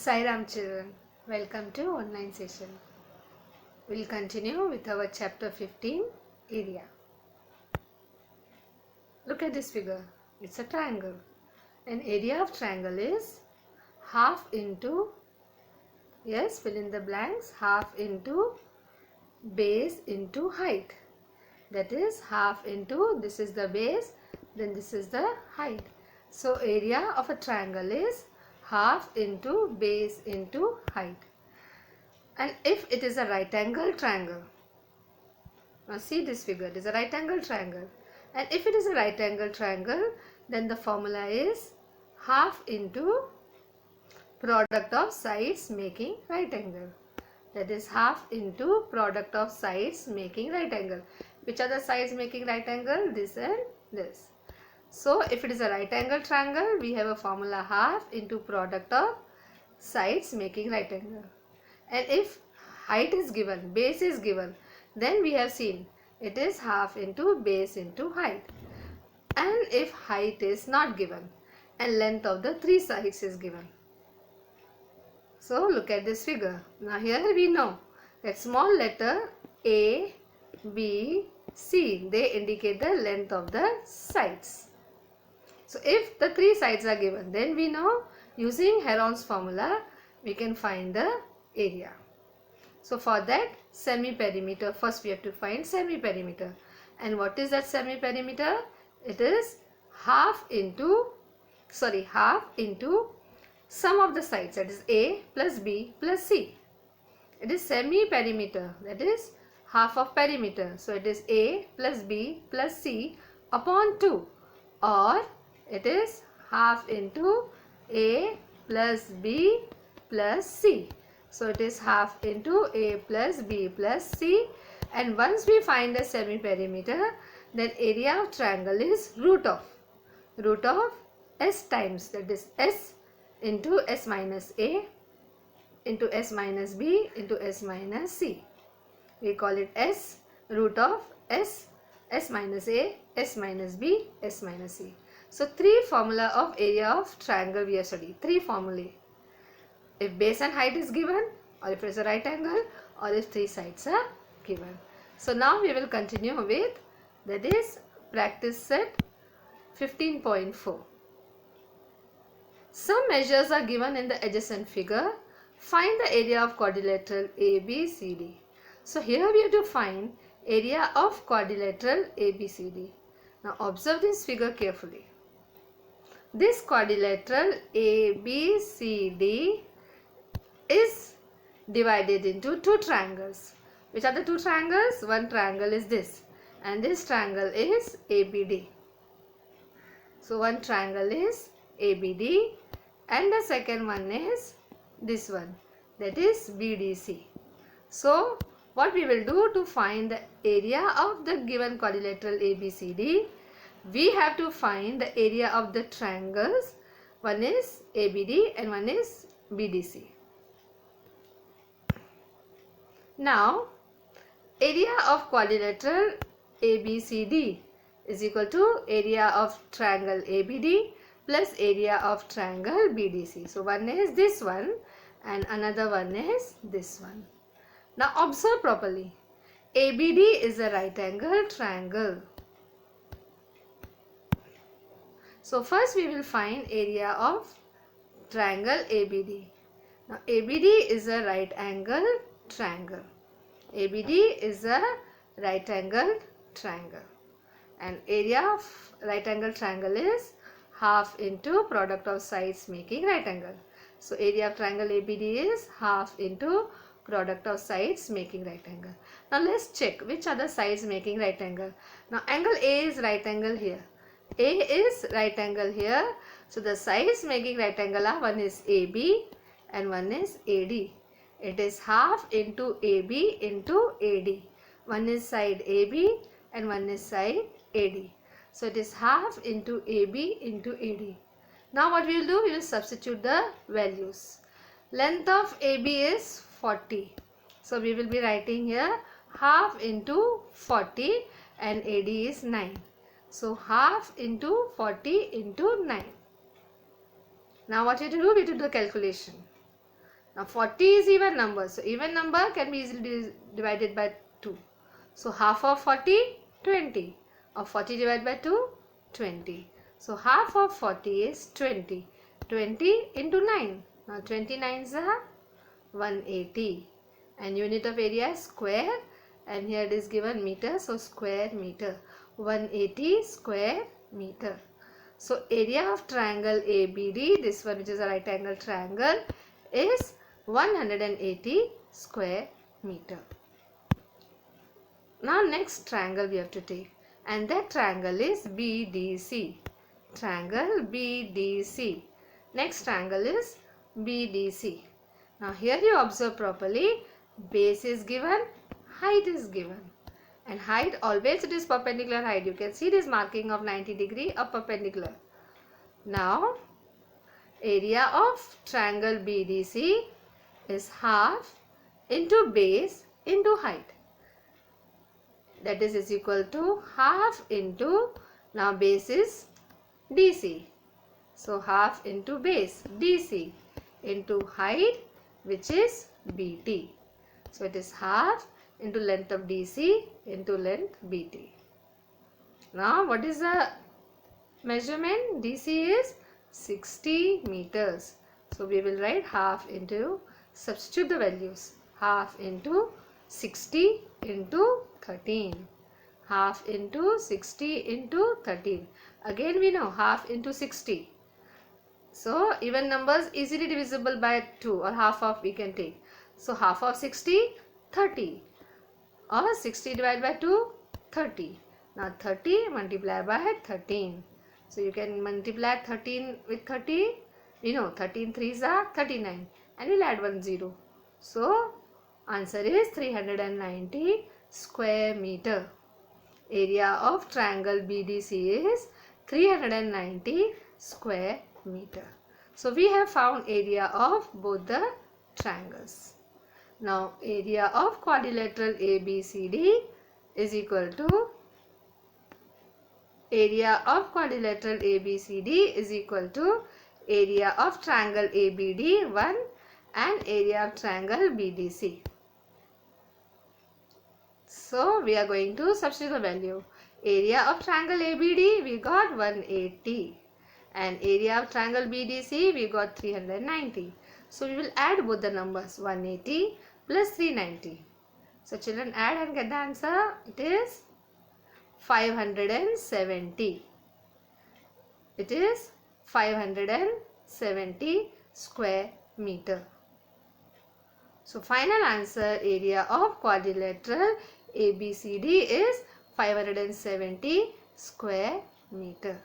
Sai Ram children, welcome to online session. We'll continue with our chapter 15, area. Look at this figure. It's a triangle. An area of triangle is half into, yes, fill in the blanks, half into base into height. That is half into, this is the base, then this is the height. So area of a triangle is half into base into height. And if it is a right angle triangle, now see this figure, it is a right angle triangle. And if it is a right angle triangle, then the formula is half into product of sides making right angle. That is half into product of sides making right angle. Which are the sides making right angle? This and this. So if it is a right angle triangle, we have a formula half into product of sides making right angle. And if height is given, base is given, then we have seen it is half into base into height. And if height is not given and length of the three sides is given. So look at this figure. Now here we know that small letter A, B, C, they indicate the length of the sides. So if the three sides are given, then we know using Heron's formula we can find the area. So for that semi-perimeter, first we have to find semi-perimeter. And what is that semi-perimeter? It is half into sum of the sides, that is A plus B plus C. It is semi-perimeter, that is half of perimeter. So it is A plus B plus C upon 2, or it is half into A plus B plus C. So it is half into A plus B plus C. And once we find the semi-perimeter, then area of triangle is root of S times, that is S into S minus A into S minus B into S minus C. We call it S, root of S, S minus A, S minus B, S minus C. So three formula of area of triangle we have studied. Three formulae. If base and height is given, or if it is a right angle, or if three sides are given. So now we will continue with, that is practice set 15.4. Some measures are given in the adjacent figure. Find the area of quadrilateral ABCD. So here we have to find area of quadrilateral ABCD. Now observe this figure carefully. This quadrilateral ABCD is divided into two triangles. Which are the two triangles? One triangle is this, and this triangle is ABD. So one triangle is ABD and the second one is this one, that is BDC. So what we will do to find the area of the given quadrilateral ABCD, we have to find the area of the triangles. One is ABD and one is BDC. Now area of quadrilateral ABCD is equal to area of triangle ABD plus area of triangle BDC. So one is this one and another one is this one. Now observe properly. ABD is a right angle triangle. So first we will find area of triangle ABD. Now ABD is a right angle triangle. ABD is a right angle triangle. And area of right angle triangle is half into product of sides making right angle. So area of triangle ABD is half into product of sides making right angle. Now let's check which are the sides making right angle. Now angle A is right angle here. A is right angle here. So the sides making right angle are, one is AB and one is AD. It is half into AB into AD. One is side AB and one is side AD. So it is half into AB into AD. Now what we will do, we will substitute the values. Length of AB is 40. So we will be writing here half into 40 and AD is 9. So half into 40 into 9. Now what we have to do, we have to do the calculation. Now 40 is even number. So even number can be easily divided by 2. So half of 40, 20. Or 40 divided by 2, 20. So half of 40 is 20. 20 into 9. Now 29 is 180. And unit of area is square. And here it is given meter. So square meter. 180 square meter. So area of triangle ABD, this one which is a right angle triangle, is 180 square meter. Now next triangle we have to take, and that triangle is BDC. Triangle BDC. Next triangle is BDC. Now here you observe properly, base is given, height is given. And height always it is perpendicular height. You can see this marking of 90 degree of perpendicular. Now area of triangle BDC is half into base into height. That is equal to half into, now base is DC. So half into base DC into height which is BT. So it is half into length of DC into length BT. Now what is the measurement? DC is 60 meters. So we will write half into, substitute the values, half into 60 into 13. Half into 60 into 13. Again we know half into 60. So even numbers easily divisible by 2 or half of we can take. So half of 60, 30. Or 60 divided by 2, 30. Now 30 multiplied by 13. So you can multiply 13 with 30. You know 13 3s are 39. And we'll add 1 0. So answer is 390 square meter. Area of triangle BDC is 390 square meter. So we have found area of both the triangles. Now area of quadrilateral ABCD is equal to, area of quadrilateral ABCD is equal to area of triangle ABD 1 and area of triangle BDC. So we are going to substitute the value. Area of triangle ABD we got 180 and area of triangle BDC we got 390. So we will add both the numbers, 180 plus 390. So children, add and get the answer. It is 570. It is 570 square meter. So final answer, area of quadrilateral ABCD is 570 square meter.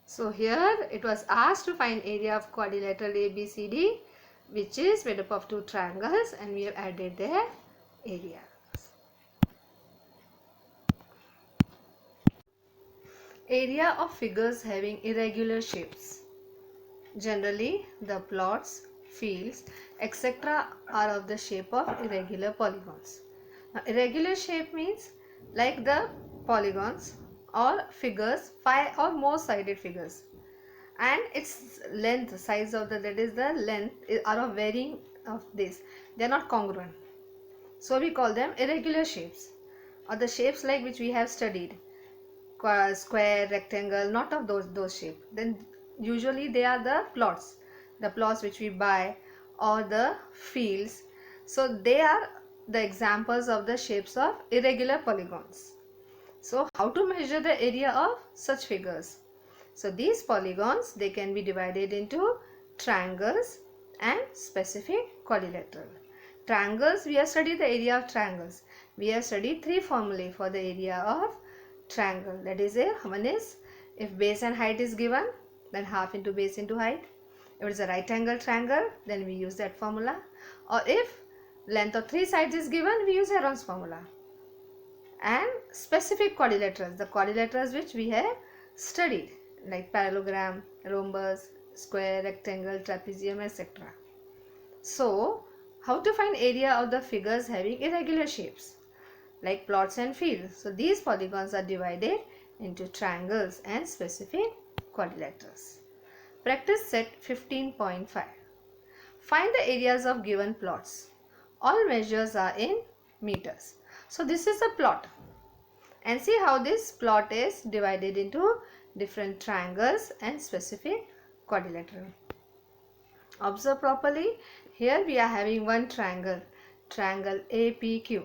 So here it was asked to find area of quadrilateral ABCD, which is made up of two triangles, and we have added their area. Area of figures having irregular shapes. Generally, the plots, fields, etc. are of the shape of irregular polygons. Now, irregular shape means like the polygons or figures, 5 or more sided figures, and its length, size of that is the length are of varying of this. They are not congruent. So we call them irregular shapes, or the shapes like which we have studied, square, rectangle, not of those shapes. Then usually they are the plots which we buy, or the fields. So they are the examples of the shapes of irregular polygons. So how to measure the area of such figures? So these polygons, they can be divided into triangles and specific quadrilateral. Triangles, we have studied the area of triangles. We have studied 3 formulae for the area of triangle. That is, one is if base and height is given, then half into base into height. If it is a right angle triangle, then we use that formula. Or if length of 3 sides is given, we use Heron's formula. And specific quadrilaterals, the quadrilaterals which we have studied, like parallelogram, rhombus, square, rectangle, trapezium, etc. So how to find area of the figures having irregular shapes like plots and fields? So these polygons are divided into triangles and specific quadrilaterals. Practice set 15.5. Find the areas of given plots. All measures are in meters. So this is a plot. And see how this plot is divided into different triangles and specific quadrilateral. Observe properly. Here we are having one triangle, triangle APQ,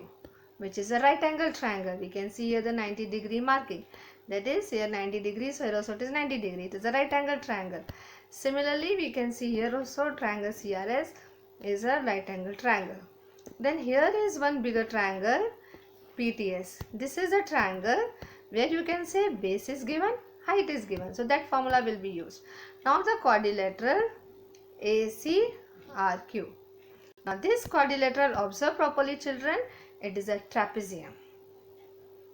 which is a right angle triangle. We can see here the 90-degree marking. That is here 90 degrees, here also it is 90 degree. It is a right angle triangle. Similarly, we can see here also triangle CRS is a right angle triangle. Then here is one bigger triangle PTS. This is a triangle where you can say base is given, height is given. So that formula will be used. Now the quadrilateral ACRQ. Now this quadrilateral, observe properly children, it is a trapezium.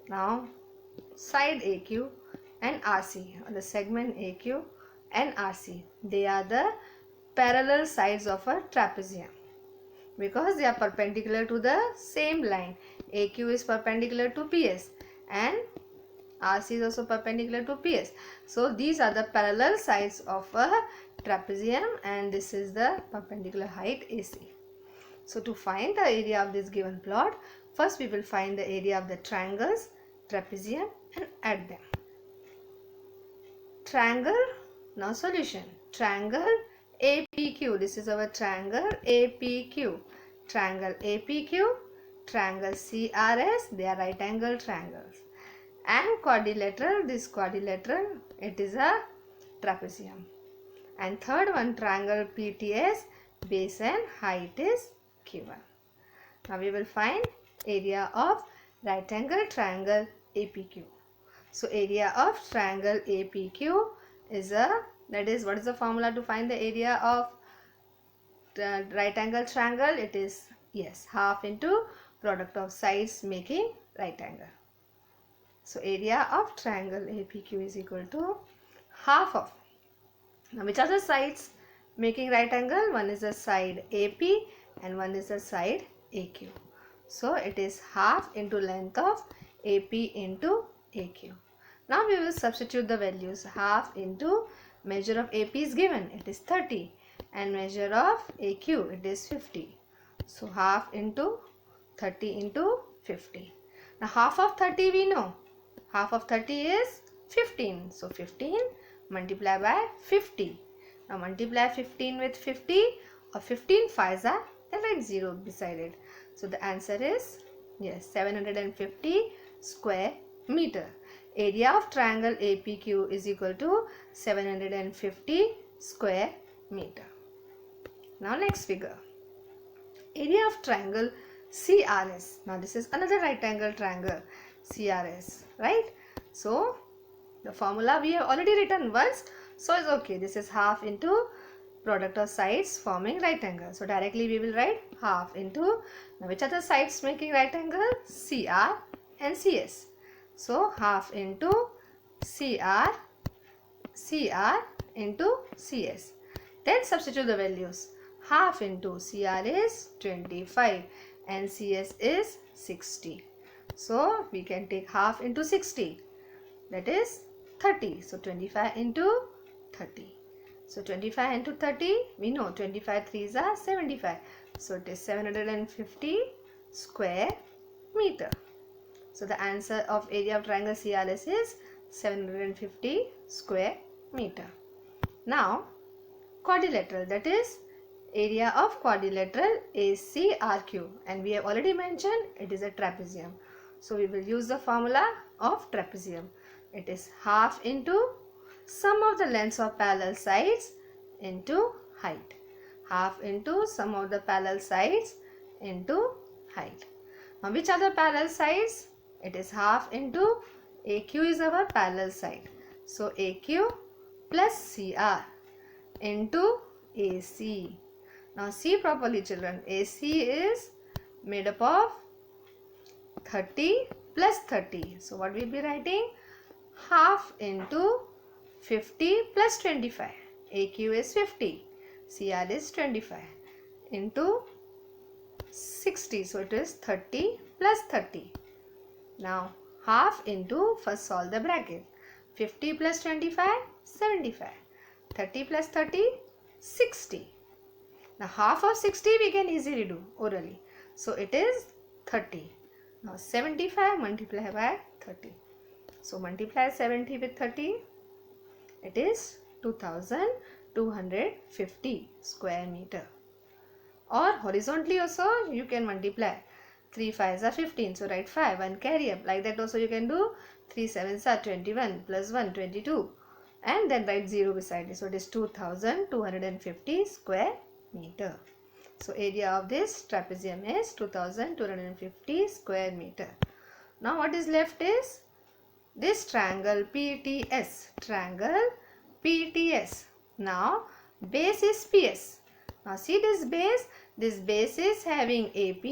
Now side AQ and RC, or the segment AQ and RC, they are the parallel sides of a trapezium because they are perpendicular to the same line. AQ is perpendicular to PS and RC is also perpendicular to PS. So these are the parallel sides of a trapezium and this is the perpendicular height AC. So to find the area of this given plot, first we will find the area of the triangles, trapezium and add them. Triangle, now solution. Triangle APQ, this is our triangle APQ. Triangle APQ, triangle CRS, they are right angle triangles. And quadrilateral, this quadrilateral, it is a trapezium. And third one, triangle PTS, base and height is given. Now we will find area of right angle triangle APQ. So area of triangle APQ is that is, what is the formula to find the area of the right angle triangle? It is, yes, half into product of sides making right angle. So area of triangle APQ is equal to half of. Now which are the sides making right angle? One is the side AP and one is the side AQ. So it is half into length of AP into AQ. Now we will substitute the values. Half into measure of AP is given, it is 30, and measure of AQ, it is 50. So half into 30 into 50. Now half of 30 we know. Half of 30 is 15. So 15 multiply by 50. Now multiply 15 with 50, or 15 5s are, and write 0 beside it. So the answer is, yes, 750 square meter. Area of triangle APQ is equal to 750 square meter. Now next figure. Area of triangle CRS. Now this is another right angle triangle CRS, right? So the formula we have already written once, so it's okay. This is half into product of sides forming right angle. So directly we will write half into, now which are the sides making right angle? CR and CS. So half into CR into CS. Then substitute the values. Half into CR is 25 and CS is 60. So we can take half into 60, that is 30. So 25 into 30. So 25 into 30, we know 25 3s are 75. So it is 750 square meter. So the answer of area of triangle CRS is 750 square meter. Now quadrilateral, that is area of quadrilateral ACRQ, and we have already mentioned it is a trapezium. So we will use the formula of trapezium. It is half into sum of the lengths of parallel sides into height. Half into sum of the parallel sides into height. Now which are the parallel sides? It is half into AQ is our parallel side. So AQ plus CR into AC. Now see properly children, AC is made up of 30 plus 30. So what we will be writing? Half into 50 plus 25. AQ is 50. CR is 25 into 60. So it is 30 plus 30. Now half into, first solve the bracket. 50 plus 25, 75. 30 plus 30, 60. Now half of 60 we can easily do orally. So it is 30. Now 75 multiplied by 30. So multiply 70 with 30. It is 2250 square meter. Or horizontally also you can multiply. 3 5s are 15. So write 5 and carry up. Like that also you can do. 3 7s are 21 plus 1 22. And then write 0 beside it. So it is 2250 square meter. So area of this trapezium is 2250 square meter. Now what is left is this triangle PTS. Triangle PTS. Now base is PS. Now see this base. This base is having AP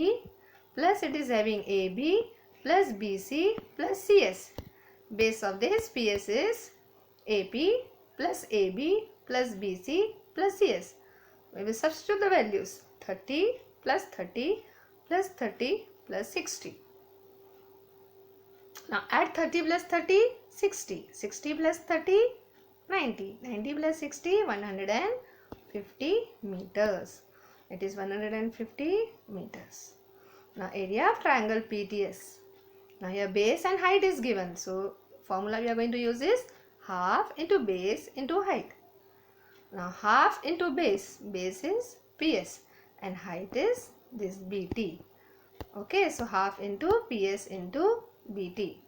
plus it is having AB plus BC plus CS. Base of this PS is AP plus AB plus BC plus CS. We will substitute the values. 30 plus 30 plus 30 plus 60. Now add 30 plus 30, 60. 60 plus 30, 90. 90 plus 60, 150 meters. It is 150 meters. Now area of triangle PTS. Now here base and height is given. So formula we are going to use is half into base into height. Now half into base. Base is PS and height is this BT. Okay, so half into PS into BT.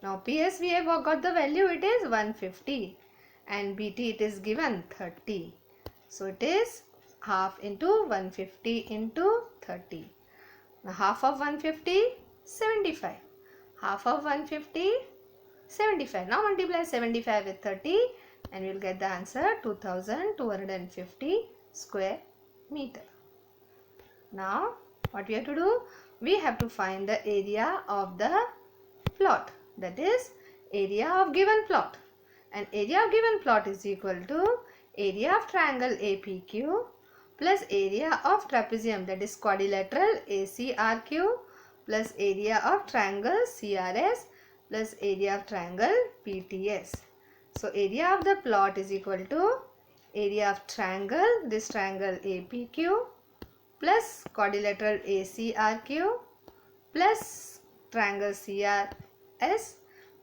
Now PS we have got the value, it is 150 and BT it is given 30. So it is half into 150 into 30. Now half of 150, 75. Half of 150, 75. Now multiply 75 with 30 and we will get the answer 2250 square meter. Now what we have to do? We have to find the area of the plot, that is area of given plot, and area of given plot is equal to area of triangle APQ plus area of trapezium, that is quadrilateral ACRQ plus area of triangle CRS plus area of triangle PTS. So area of the plot is equal to area of triangle, this triangle APQ plus quadrilateral ACRQ plus triangle CRS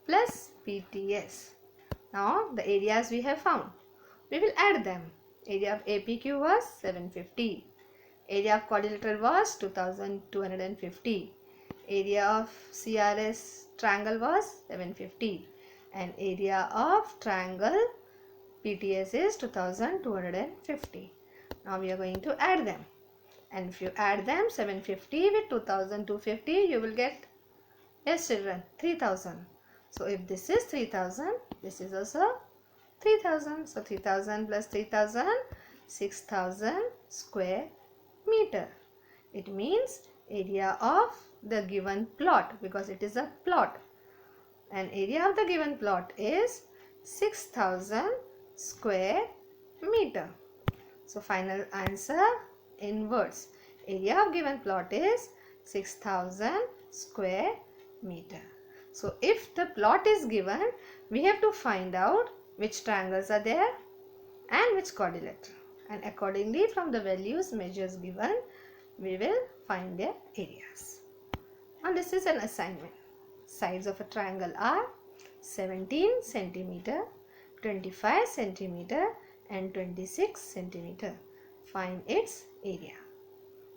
plus PTS. Now the areas we have found. We will add them. Area of APQ was 750. Area of quadrilateral was 2250. Area of CRS triangle was 750. And area of triangle PTS is 2250. Now we are going to add them. And if you add them, 750 with 2250, you will get, yes children, 3000. So if this is 3000, this is also 3000. So 3000 plus 3000, 6000 square meter. It means area of the given plot, because it is a plot. And area of the given plot is 6000 square meter. So final answer in words. Area of given plot is 6000 square meter. So if the plot is given, we have to find out which triangles are there and which quadrilateral. And accordingly, from the values measures given, we will find their areas. Now this is an assignment. Sides of a triangle are 17 centimeter, 25 centimeter and 26 centimeter. Find its area.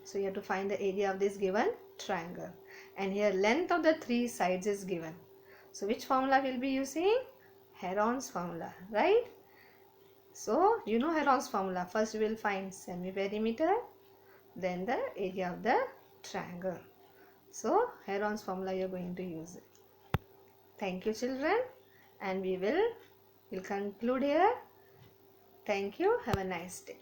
So you have to find the area of this given triangle. And here length of the three sides is given. So which formula we will be using? Heron's formula, right? So you know Heron's formula. First we will find semi-perimeter, then the area of the triangle. So Heron's formula you are going to use it. Thank you children, and we will conclude here. Thank you. Have a nice day.